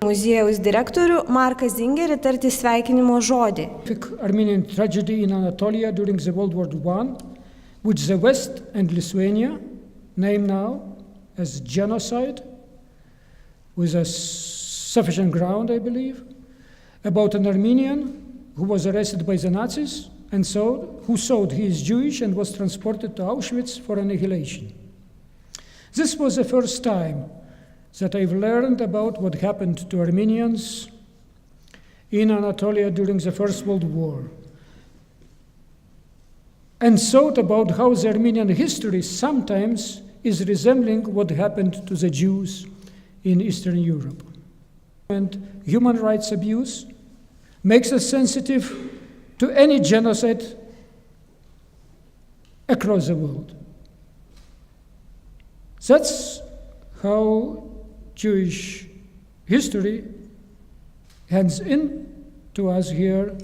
muziejaus direktorių Marką Zingerį tarti sveikinimo žodį. Armenian tragedy in Anatolia during the World War I, which the West and Lithuania name now as genocide, with a sufficient ground, I believe, about an Armenian who was arrested by the Nazis and who thought he is Jewish and was transported to Auschwitz for annihilation. This was the first time that I've learned about what happened to Armenians in Anatolia during the First World War, and thought about how the Armenian history sometimes is resembling what happened to the Jews in Eastern Europe. And human rights abuse makes us sensitive to any genocide across the world. That's how Jewish history hands in to us here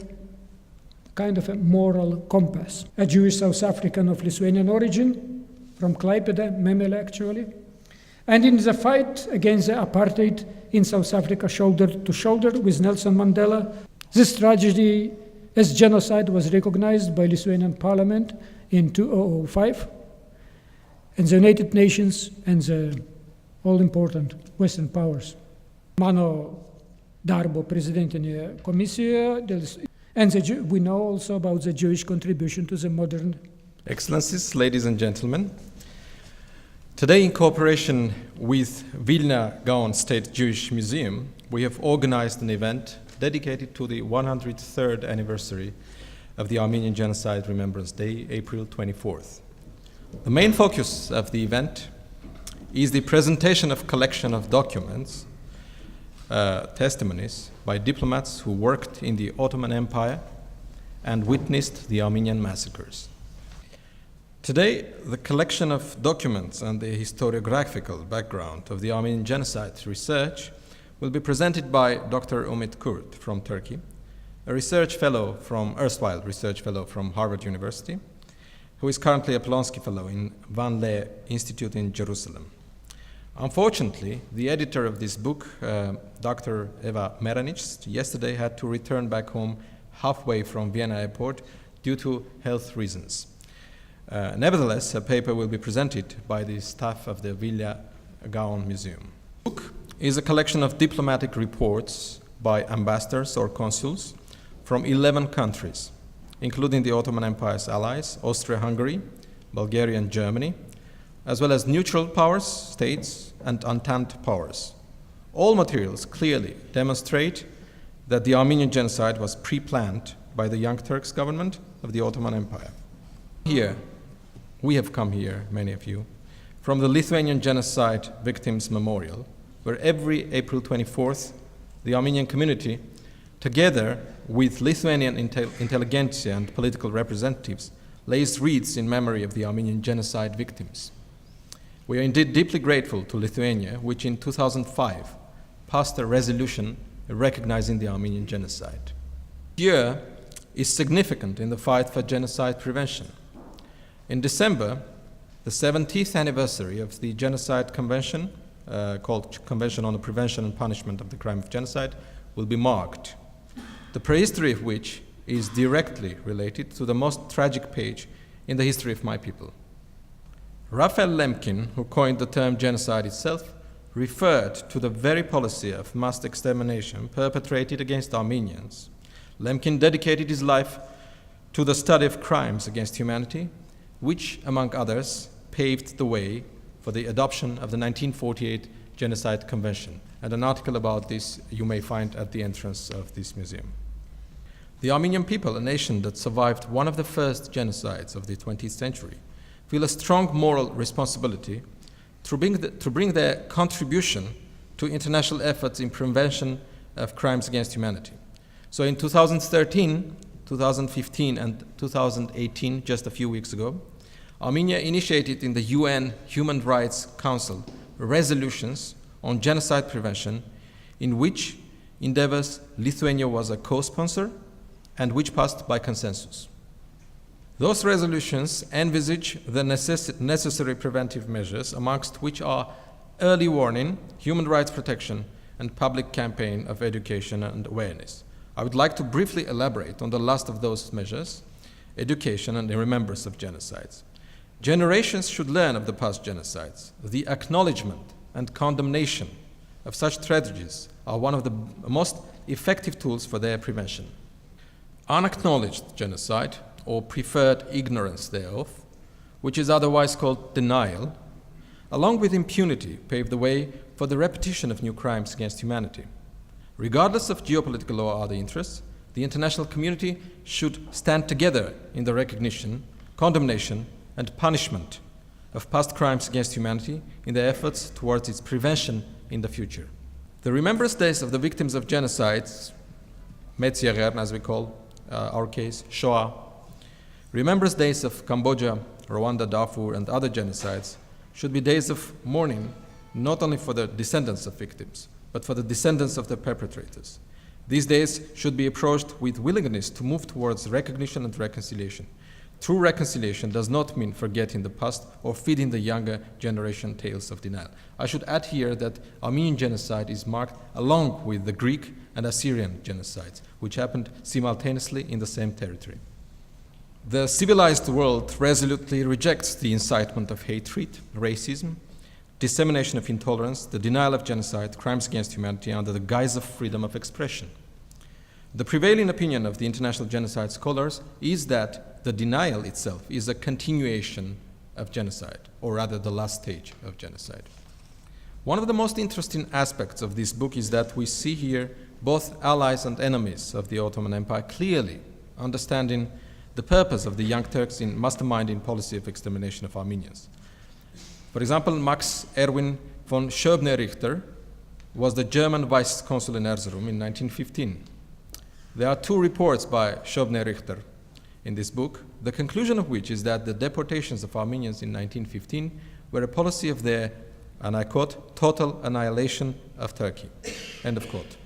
kind of a moral compass. A Jewish South African of Lithuanian origin, from Klaipėda, Memele actually, and in the fight against the apartheid in South Africa, shoulder to shoulder with Nelson Mandela. This tragedy as genocide was recognized by Lithuanian Parliament in 2005, and the United Nations and the all-important Western powers. Mano darbo prezidentinėje komisijoje, and we know also about the Jewish contribution to the modern. Excellencies, ladies and gentlemen, today in cooperation with Vilna Gaon State Jewish Museum, we have organized an event dedicated to the 103rd anniversary of the Armenian Genocide Remembrance Day, April 24th. The main focus of the event is the presentation of collection of documents, testimonies by diplomats who worked in the Ottoman Empire and witnessed the Armenian massacres. Today, the collection of documents and the historiographical background of the Armenian genocide research will be presented by Dr. Umit Kurt from Turkey, a erstwhile research fellow from Harvard University, who is currently a Polonsky Fellow in Van Leeuwen Institute in Jerusalem. Unfortunately, the editor of this book, Dr. Eva Meranic, yesterday had to return back home halfway from Vienna airport due to health reasons. Nevertheless, a paper will be presented by the staff of the Vilna Gaon Museum. The book is a collection of diplomatic reports by ambassadors or consuls from 11 countries, including the Ottoman Empire's allies, Austria-Hungary, Bulgaria and Germany, as well as neutral powers, states, and Entente powers. All materials clearly demonstrate that the Armenian genocide was pre-planned by the Young Turks government of the Ottoman Empire. We have come here, many of you, from the Lithuanian Genocide Victims Memorial, where every April 24th, the Armenian community, together with Lithuanian intelligentsia and political representatives, lays wreaths in memory of the Armenian genocide victims. We are indeed deeply grateful to Lithuania, which in 2005 passed a resolution recognizing the Armenian genocide. This year is significant in the fight for genocide prevention. In December, the 70th anniversary of the Genocide Convention, called Convention on the Prevention and Punishment of the Crime of Genocide, will be marked, the prehistory of which is directly related to the most tragic page in the history of my people. Raphael Lemkin, who coined the term genocide itself, referred to the very policy of mass extermination perpetrated against Armenians. Lemkin dedicated his life to the study of crimes against humanity, which, among others, paved the way for the adoption of the 1948 Genocide Convention. And an article about this you may find at the entrance of this museum. The Armenian people, a nation that survived one of the first genocides of the 20th century, feel a strong moral responsibility to bring their contribution to international efforts in prevention of crimes against humanity. So in 2013, 2015, and 2018, just a few weeks ago, Armenia initiated in the UN Human Rights Council resolutions on genocide prevention, in which endeavors Lithuania was a co-sponsor and which passed by consensus. Those resolutions envisage the necessary preventive measures, amongst which are early warning, human rights protection, and public campaign of education and awareness. I would like to briefly elaborate on the last of those measures, education and the remembrance of genocides. Generations should learn of the past genocides. The acknowledgement and condemnation of such tragedies are one of the most effective tools for their prevention. Unacknowledged genocide, or preferred ignorance thereof, which is otherwise called denial, along with impunity, pave the way for the repetition of new crimes against humanity. Regardless of geopolitical or other interests, the international community should stand together in the recognition, condemnation, and punishment of past crimes against humanity in their efforts towards its prevention in the future. The Remembrance Days of the victims of genocides, Metziager, as we call our case, Shoah, Remembrance Days of Cambodia, Rwanda, Darfur, and other genocides should be days of mourning, not only for the descendants of victims, but for the descendants of the perpetrators. These days should be approached with willingness to move towards recognition and reconciliation. True reconciliation does not mean forgetting the past or feeding the younger generation tales of denial. I should add here that Armenian genocide is marked along with the Greek and Assyrian genocides, which happened simultaneously in the same territory. The civilized world resolutely rejects the incitement of hatred, racism, dissemination of intolerance, the denial of genocide, crimes against humanity under the guise of freedom of expression. The prevailing opinion of the international genocide scholars is that the denial itself is a continuation of genocide, or rather the last stage of genocide. One of the most interesting aspects of this book is that we see here both allies and enemies of the Ottoman Empire clearly understanding the purpose of the Young Turks in masterminding policy of extermination of Armenians. For example, Max Erwin von Schoebner-Richter was the German vice consul in Erzurum in 1915. There are two reports by Schoebner-Richter in this book, the conclusion of which is that the deportations of Armenians in 1915 were a policy of their, and I quote, total annihilation of Turkey, end of quote.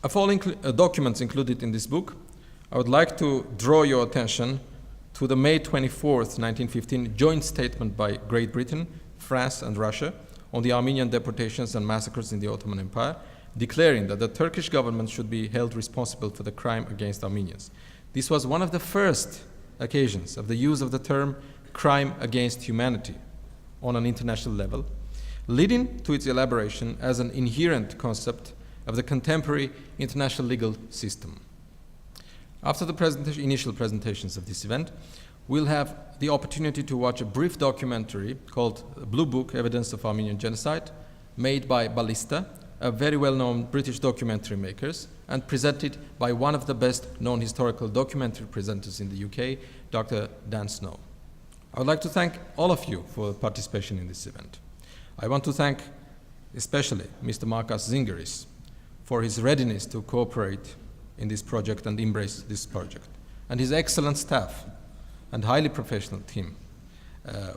Of all documents included in this book, I would like to draw your attention to the May 24th, 1915 joint statement by Great Britain, France, and Russia on the Armenian deportations and massacres in the Ottoman Empire, declaring that the Turkish government should be held responsible for the crime against Armenians. This was one of the first occasions of the use of the term crime against humanity on an international level, leading to its elaboration as an inherent concept of the contemporary international legal system. After the initial presentations of this event, we'll have the opportunity to watch a brief documentary called Blue Book, Evidence of Armenian Genocide, made by Ballista, a very well-known British documentary makers, and presented by one of the best-known historical documentary presenters in the UK, Dr. Dan Snow. I would like to thank all of you for participation in this event. I want to thank especially Mr. Markas Zingeris for his readiness to cooperate in this project and embrace this project, and his excellent staff and highly professional team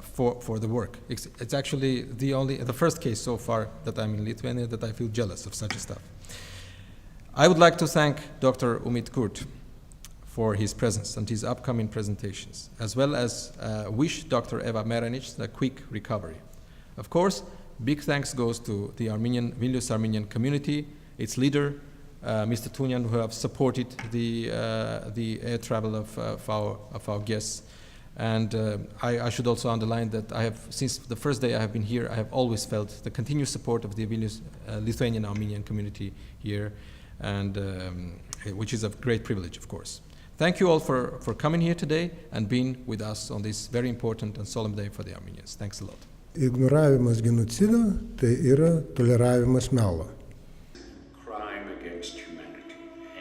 for the work. It's actually the first case so far that I'm in Lithuania that I feel jealous of such a staff. I would like to thank Dr. Umit Kurt for his presence and his upcoming presentations, as well as wish Dr. Eva Merenic a quick recovery. Of course, big thanks goes to the Vilnius Armenian community, its leader, Mr. Tunyan, who have supported the air travel of our guests. And I should also underline that I have, since the first day I have been here, I have always felt the continued support of the Vilnius Lithuanian Armenian community here, and which is a great privilege, of course. Thank you all for coming here today and being with us on this very important and solemn day for the Armenians. Thanks a lot. Ignoravimas genocido tai yra toleravimas melo.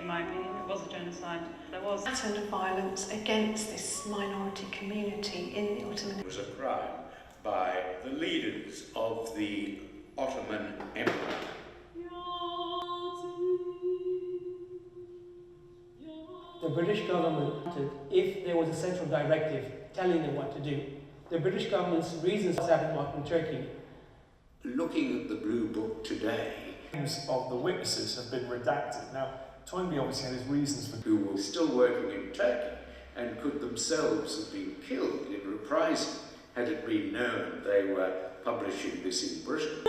In my opinion, it was a genocide. There was a pattern of violence against this minority community in the Ottoman. It was a crime by the leaders of the Ottoman Empire. The British government, if there was a central directive telling them what to do, the British government's reasons for having marked in Turkey. Looking at the Blue Book today, names of the witnesses have been redacted. Now, Toynbee obviously had his reasons for who were still working in Turkey and could themselves have been killed in reprisal had it been known they were publishing this in Britain.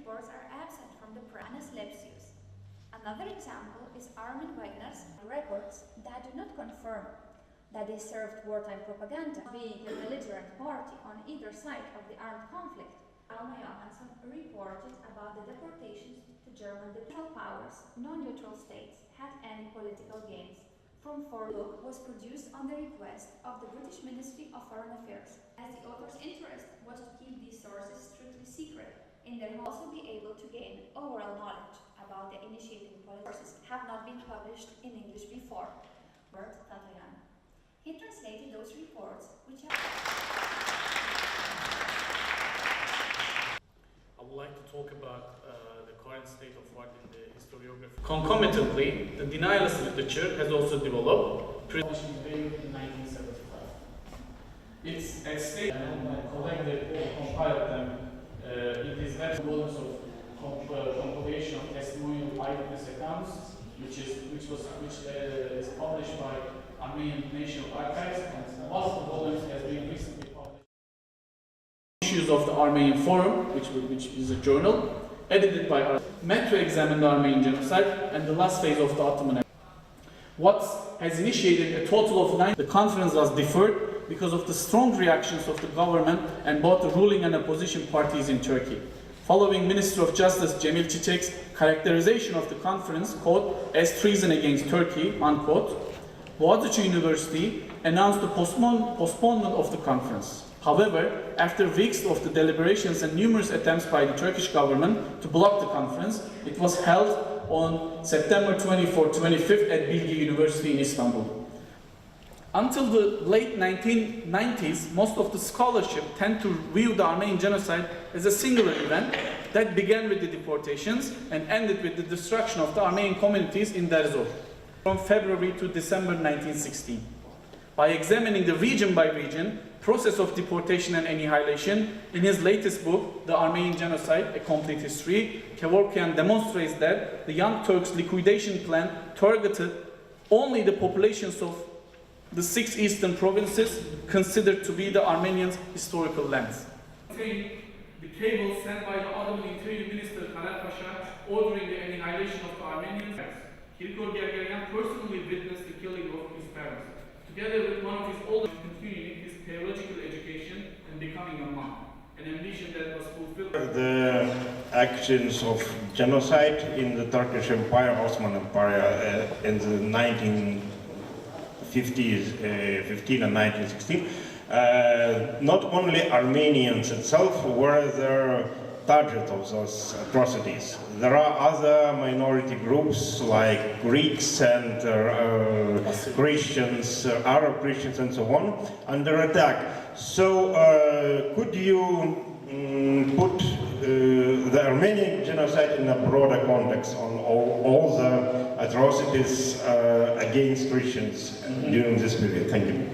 reports are absent from the press. Another example is Armin Wagner's records that do not confirm that they served wartime propaganda, being a belligerent party on either side of the armed conflict. Alma Johansson reported about the deportations to German neutral powers, non-neutral states had any political gains. From foreign book was produced on the request of the British Ministry of Foreign Affairs, as the author's interest was to keep these sources strictly secret, in their also be able to gain overall knowledge about the initiating sources have not been published in English before. Bert Tatayan. He translated those reports, which are... I would like to talk about the current state of art in the historiography. Concomitantly, the denialist literature has also developed, published in Beirut in 1975. It's at stake and collected or compiled them. It is that volumes of compilation of testimonial eyewitness accounts, which is published by Armenian National Archives, and most of the volumes has been recently published. Issues of the Armenian Forum, which is a journal, edited by our meant to examine the Armenian genocide and the last phase of the Ottoman Empire. What has initiated a total of 9. The conference was deferred because of the strong reactions of the government and both the ruling and opposition parties in Turkey. Following Minister of Justice Cemil Çiçek's characterization of the conference, quote, as treason against Turkey, unquote, Boğaziçi University announced the postponement of the conference. However, after weeks of the deliberations and numerous attempts by the Turkish government to block the conference, it was held on September 24-25 at Bilgi University in Istanbul. Until the late 1990s, most of the scholarship tend to view the Armenian genocide as a singular event that began with the deportations and ended with the destruction of the Armenian communities in Derzor from February to December 1916. By examining the region by region process of deportation and annihilation, in his latest book, The Armenian Genocide, A Complete History, Kevorkian demonstrates that the Young Turks' liquidation plan targeted only the populations of the 6 eastern provinces considered to be the Armenians' historical lands. The cable sent by the Ottoman Interior Minister Kaler Pasha ordering the annihilation of the Armenians. Kirkor Gergeryan personally witnessed the killing of his parents, together with one of his oldest, continuing his theological education and becoming a monk, an ambition that was fulfilled. The actions of genocide in the Turkish Empire, Ottoman Empire, in the 15 and 1916, not only Armenians itself were the target of those atrocities. There are other minority groups like Greeks and Christians, Arab Christians and so on, under attack. So could you put the Armenian genocide in a broader context on all the atrocities against Christians during this period? Thank you.